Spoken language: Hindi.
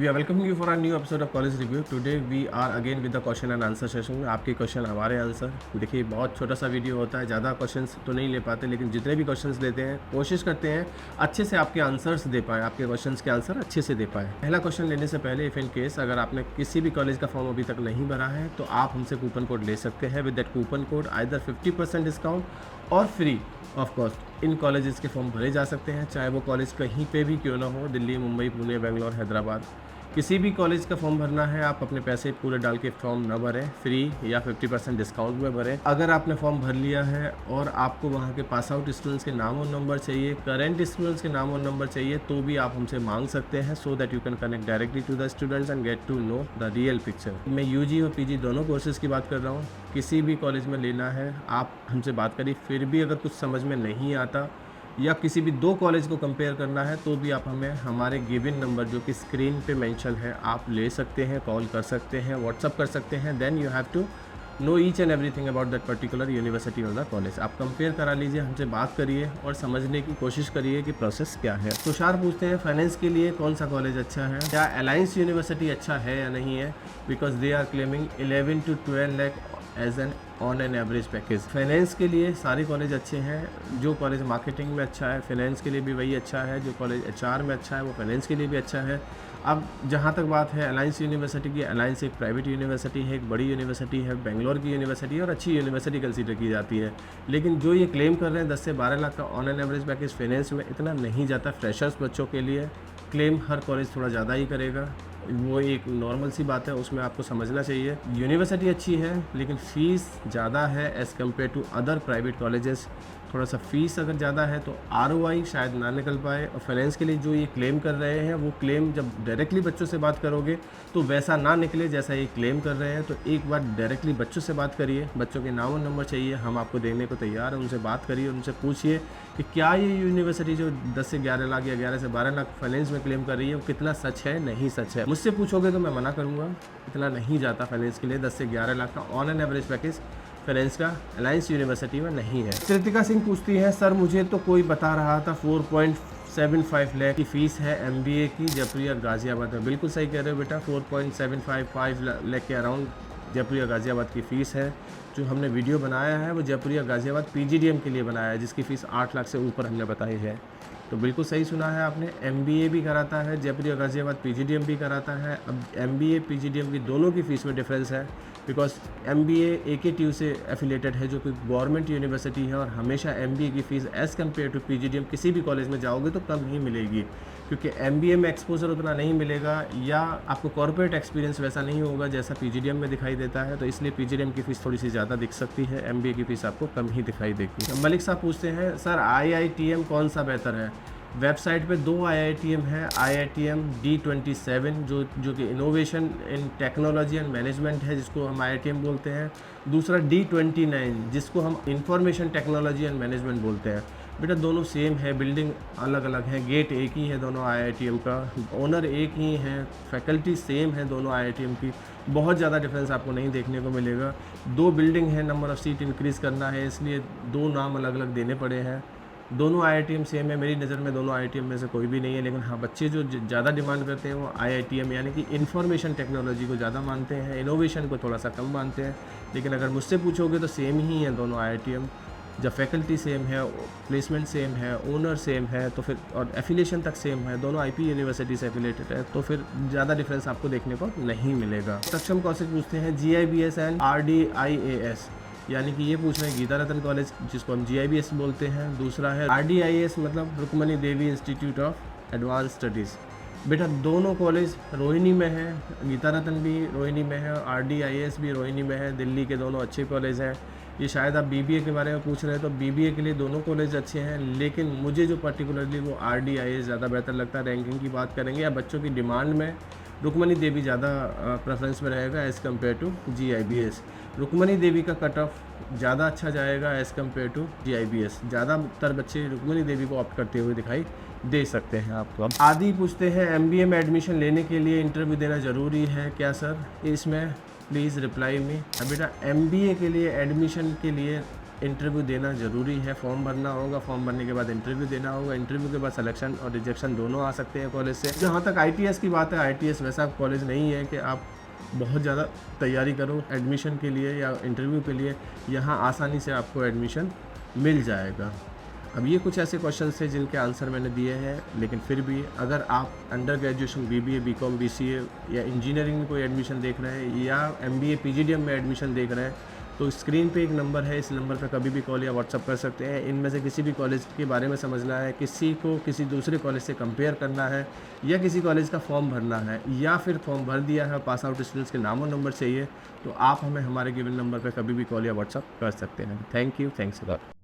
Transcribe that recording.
We are welcoming you for a new episode of College Review. Today we are again with the question and answer session में आपके क्वेश्चन हमारे आंसर। देखिए बहुत छोटा सा वीडियो होता है, ज़्यादा क्वेश्चंस तो नहीं ले पाते, लेकिन जितने भी क्वेश्चंस लेते हैं कोशिश करते हैं अच्छे से आपके आंसर्स दे पाएँ, आपके क्वेश्चंस के आंसर अच्छे से दे पाएँ। पहला क्वेश्चन लेने से पहले इफ़ इन केस अगर आपने किसी भी कॉलेज का फॉर्म अभी तक नहीं भरा है तो आप हमसे कूपन कोड ले सकते हैं। With that coupon code either 50% discount और free of cost in colleges के फॉर्म भरे जा सकते हैं, चाहे वो कॉलेज कहीं पे भी क्यों ना हो, दिल्ली, मुंबई, पुणे, बेंगलोर, हैदराबाद, किसी भी कॉलेज का फॉर्म भरना है। आप अपने पैसे पूरे डाल के फॉर्म न भरें, फ्री या 50% डिस्काउंट में भरें। अगर आपने फॉर्म भर लिया है और आपको वहाँ के पास आउट स्टूडेंट्स के नाम और नंबर चाहिए, करेंट स्टूडेंट्स के नाम और नंबर चाहिए, तो भी आप हमसे मांग सकते हैं, so that you can connect directly to the students and get to know the real picture. मैं यूजी और पीजी दोनों कोर्सेज़ की बात कर रहा हूँ। किसी भी कॉलेज में लेना है आप हमसे बात करिए, फिर भी अगर कुछ समझ में नहीं आता या किसी भी दो कॉलेज को कंपेयर करना है तो भी आप हमें हमारे गिवन नंबर जो कि स्क्रीन पे मेंशन है आप ले सकते हैं, कॉल कर सकते हैं, व्हाट्सअप कर सकते हैं। Then you have to know each and everything about that particular university और द कॉलेज। आप कंपेयर करा लीजिए, हमसे बात करिए और समझने की कोशिश करिए कि प्रोसेस क्या है। तुषार पूछते हैं फाइनेंस के लिए कौन सा कॉलेज अच्छा है, क्या अलायंस यूनिवर्सिटी अच्छा है या नहीं है, because they are claiming 11 to 12 lakh as an on an average package. Finance के लिए सारे कॉलेज अच्छे हैं। जो कॉलेज मार्केटिंग में अच्छा है फाइनेंस के लिए भी वही अच्छा है, जो कॉलेज एचआर में अच्छा है वो फाइनेंस के लिए भी अच्छा है। अब जहाँ तक बात है अलायंस यूनिवर्सिटी की, अलायंस एक प्राइवेट यूनिवर्सिटी है, एक बड़ी यूनिवर्सिटी है, बेंगलोर की यूनिवर्सिटी है और अच्छी यूनिवर्सिटी कंसीडर की जाती है। लेकिन जो ये क्लेम कर रहे हैं 10 से 12 लाख का on an average package finance में, इतना नहीं जाता। फ्रेशर्स बच्चों के लिए क्लेम हर कॉलेज थोड़ा ज़्यादा ही करेगा, वो एक नॉर्मल सी बात है, उसमें आपको समझना चाहिए। यूनिवर्सिटी अच्छी है लेकिन फ़ीस ज़्यादा है as compare to other private colleges. थोड़ा सा फीस अगर ज़्यादा है तो आरओआई शायद ना निकल पाए। और फाइनेंस के लिए जो ये क्लेम कर रहे हैं वो क्लेम जब डायरेक्टली बच्चों से बात करोगे तो वैसा ना निकले जैसा ये क्लेम कर रहे हैं। तो एक बार डायरेक्टली बच्चों से बात करिए, बच्चों के नाम और नंबर चाहिए, हम आपको देने को तैयार हैं। उनसे बात करिए, उनसे पूछिए कि क्या ये यूनिवर्सिटी जो 10 से 11 लाख या 11 से 12 लाख फाइनेंस में क्लेम कर रही है वो कितना सच है, नहीं सच है। मुझसे पूछोगे तो मैं मना करूँगा, इतना नहीं जाता फाइनेंस के लिए। 10 से 11 लाख का on an average package finance का अलायंस यूनिवर्सिटी में नहीं है। कृतिका सिंह पूछती है सर मुझे तो कोई बता रहा था 4.75 लाख की फ़ीस है एमबीए की जयपुर गाज़ियाबाद में। बिल्कुल सही कह रहे हो बेटा, 4.755 लाख के अराउंड जयपुर गाज़ियाबाद की फ़ीस है। जो हमने वीडियो बनाया है वो जयपुर गाज़ियाबाद पीजीडीएम के लिए बनाया है, जिसकी फ़ीस 8 लाख से ऊपर हमने बताई है। तो बिल्कुल सही सुना है आपने। एमबीए भी कराता है जयपुर गाज़ियाबाद, पीजीडीएम भी कराता है। अब एमबीए पीजीडीएम की दोनों की फ़ीस में डिफरेंस है, बिकॉज एमबीए एकेटीयू से एफिलेटेड है जो कि गवर्नमेंट यूनिवर्सिटी है, और हमेशा एमबीए की fees as compare to PGDM किसी भी कॉलेज में जाओगे तो कम ही मिलेगी, क्योंकि एमबीए में एक्सपोजर उतना नहीं मिलेगा या आपको कॉर्पोरेट एक्सपीरियंस वैसा नहीं होगा जैसा पीजीडीएम में दिखाई देता है। तो इसलिए पीजीडीएम की फ़ीस थोड़ी सी ज़्यादा दिख सकती है, एमबीए की फ़ीस आपको कम ही दिखाई देगी। मलिक साहब पूछते हैं सर आईआईटीएम कौन सा बेहतर है। वेबसाइट पे 2 आईआईटीएम है, आईआईटीएम D27 जो कि innovation in technology and management है, जिसको हम आईआईटीएम बोलते हैं। दूसरा D29 जिसको हम इंफॉर्मेशन टेक्नोलॉजी एंड मैनेजमेंट बोलते हैं। बेटा दोनों सेम है, बिल्डिंग अलग अलग है, गेट एक ही है दोनों आईआईटीएम का, ओनर एक ही है, फैकल्टी सेम है दोनों आईआईटीएम की। बहुत ज़्यादा डिफरेंस आपको नहीं देखने को मिलेगा। 2 बिल्डिंग है, नंबर ऑफ़ सीट इंक्रीज़ करना है, इसलिए 2 नाम अलग अलग देने पड़े हैं। दोनों आईआईटीएम सेम है, मेरी नज़र में दोनों आईआईटीएम में से कोई भी नहीं है। लेकिन हाँ, बच्चे जो ज़्यादा डिमांड करते हैं वो आईआईटीएम यानी कि इंफॉर्मेशन टेक्नोलॉजी को ज़्यादा मानते हैं, इनोवेशन को थोड़ा सा कम मानते हैं। लेकिन अगर मुझसे पूछोगे तो सेम ही है दोनों आईआईटीएम। जब फैकल्टी सेम है, प्लेसमेंट सेम है, ओनर सेम है, तो फिर और एफिलिएशन तक सेम है, दोनों आईपी यूनिवर्सिटी से एफिलेटेड है, तो फिर ज़्यादा डिफरेंस आपको देखने को नहीं मिलेगा। सक्षम कौशिक पूछते हैं GIBS एंड RDIAS, यानी कि ये पूछ रहे हैं गीता रतन कॉलेज जिसको हम GIBS बोलते हैं। दूसरा है RDIAS मतलब रुक्मणी देवी इंस्टीट्यूट ऑफ एडवांस स्टडीज़। बेटा दोनों कॉलेज रोहिणी में है, गीता रतन भी रोहिणी में है, RDIAS भी रोहिणी में है। दिल्ली के दोनों अच्छे कॉलेज हैं। ये शायद आप BBA के बारे में पूछ रहे हैं, तो BBA के लिए दोनों कॉलेज अच्छे हैं, लेकिन मुझे जो पर्टिकुलरली वो RDIAS ज़्यादा बेहतर लगता है। रैंकिंग की बात करेंगे या बच्चों की डिमांड में रुक्मणी देवी ज़्यादा प्रेफरेंस में रहेगा as compare to GIBS। Rukmani Devi का कट ऑफ ज़्यादा अच्छा जाएगा एज़ कम्पेयर टू GIBS। ज़्यादातर बच्चे रुक्मणी देवी को ऑप्ट करते हुए दिखाई दे सकते हैं आपको। अब आदि पूछते हैं MBA में एडमिशन लेने के लिए इंटरव्यू देना ज़रूरी है क्या सर, इसमें प्लीज़ रिप्लाई मी। बेटा MBA के लिए एडमिशन के लिए इंटरव्यू देना ज़रूरी है, फॉर्म भरना होगा, फॉर्म भरने के बाद इंटरव्यू देना होगा, इंटरव्यू के बाद सिलेक्शन और रिजेक्शन दोनों आ सकते हैं कॉलेज से। जहाँ तक ITS की बात है, ITS वैसा कॉलेज नहीं है कि आप बहुत ज़्यादा तैयारी करो एडमिशन के लिए या इंटरव्यू के लिए, यहाँ आसानी से आपको एडमिशन मिल जाएगा। अब ये कुछ ऐसे क्वेश्चंस थे जिनके आंसर मैंने दिए हैं, लेकिन फिर भी अगर आप under graduation BBA BCom BCA या इंजीनियरिंग में कोई एडमिशन देख रहे हैं या MBA PGDM में एडमिशन देख रहे हैं, तो स्क्रीन पे एक नंबर है, इस नंबर पर कभी भी कॉल या व्हाट्सअप कर सकते हैं। इनमें से किसी भी कॉलेज के बारे में समझना है, किसी को किसी दूसरे कॉलेज से कंपेयर करना है, या किसी कॉलेज का फॉर्म भरना है, या फिर फॉर्म भर दिया है, पास आउट स्टूडेंट्स के नाम और नंबर चाहिए, तो आप हमें हमारे गिवन नंबर पर कभी भी कॉल या व्हाट्सअप कर सकते हैं। Thank you, thanks a lot.